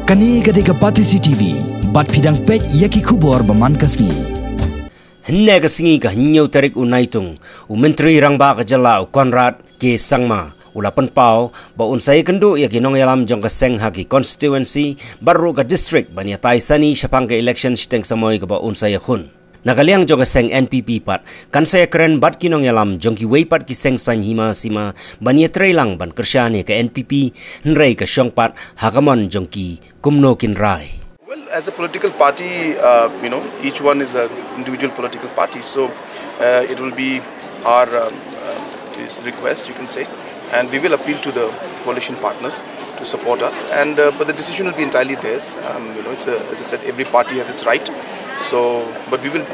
Kani gadega pati CCTV, bat pidang pet yaki kubor baman kasngi. Henne kasingi ka hinyo tarik unaitung, Menteri Rangba Kajala Konrad ke Sangma, ulapan pau, ba unsay kendo yaki nong yalam jong kaseng haki constituency, baru ka district banya taisani syapang ke election siteng samoy ka ba unsay yakun. Nakaliang jong kaseng NPP pat, kan saya keren bat kinong yalam jong ki wei pat kiseng san hima sima, banya trailang ban kersyani ka NPP, nrei ka syong pat, hakamon jong ki kumno kinrai. Well, as a political party, each one is an individual political party. So it will be our this request, you can say, and we will appeal to the coalition partners to support us. And but the decision will be entirely theirs. It's as I said, every party has its right. So, but we will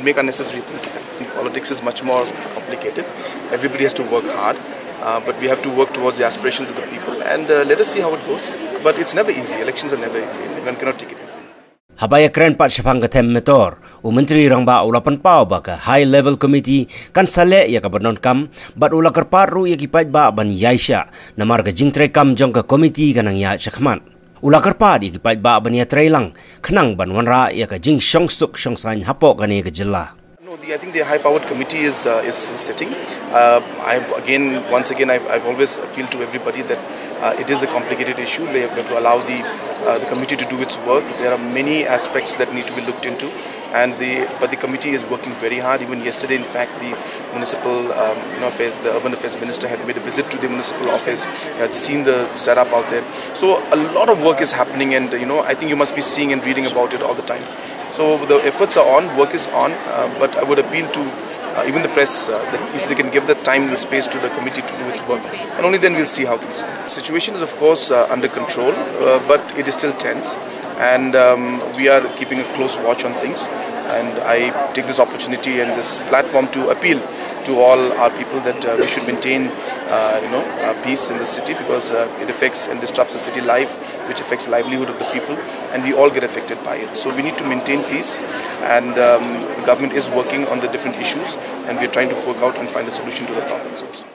make unnecessary political. Politics is much more complicated. Everybody has to work hard. But we have to work towards the aspirations of the people, and let us see how it goes. But it's never easy. Elections are never easy. One cannot take it easy. Habaya keren pat syapang katem metor, Menteri Rangba ulapan pau baka high level committee kan sale ya kabanon kam, bat ula kerparu ya kipat ba ban yaisha, namar ka jingtre kam jong ka committee kanang ya syakman. Ula kerpad ya kipat ba ban ya trailang, kenang ban wanra ya ka jing syong suk syong sain hapok kani ka jela. I think the high-powered committee is sitting. Once again, I've always appealed to everybody that it is a complicated issue. They have to allow the committee to do its work. There are many aspects that need to be looked into, but the committee is working very hard. Even yesterday, in fact, the municipal the urban affairs minister had made a visit to the municipal office. He had seen the setup out there. So a lot of work is happening, and I think you must be seeing and reading about it all the time. So the efforts are on, work is on, but I would appeal to even the press that if they can give the time and the space to the committee to do its work, and only then we'll see how things go. The situation is of course under control, but it is still tense, and we are keeping a close watch on things. And I take this opportunity and this platform to appeal to all our people that we should maintain peace in the city, because it affects and disrupts the city life, which affects the livelihood of the people, and we all get affected by it. So we need to maintain peace, and the government is working on the different issues, and we are trying to work out and find a solution to the problems also.